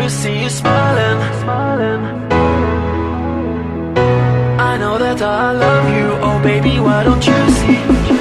to see you smiling. I know that I love you, oh baby, why don't you see?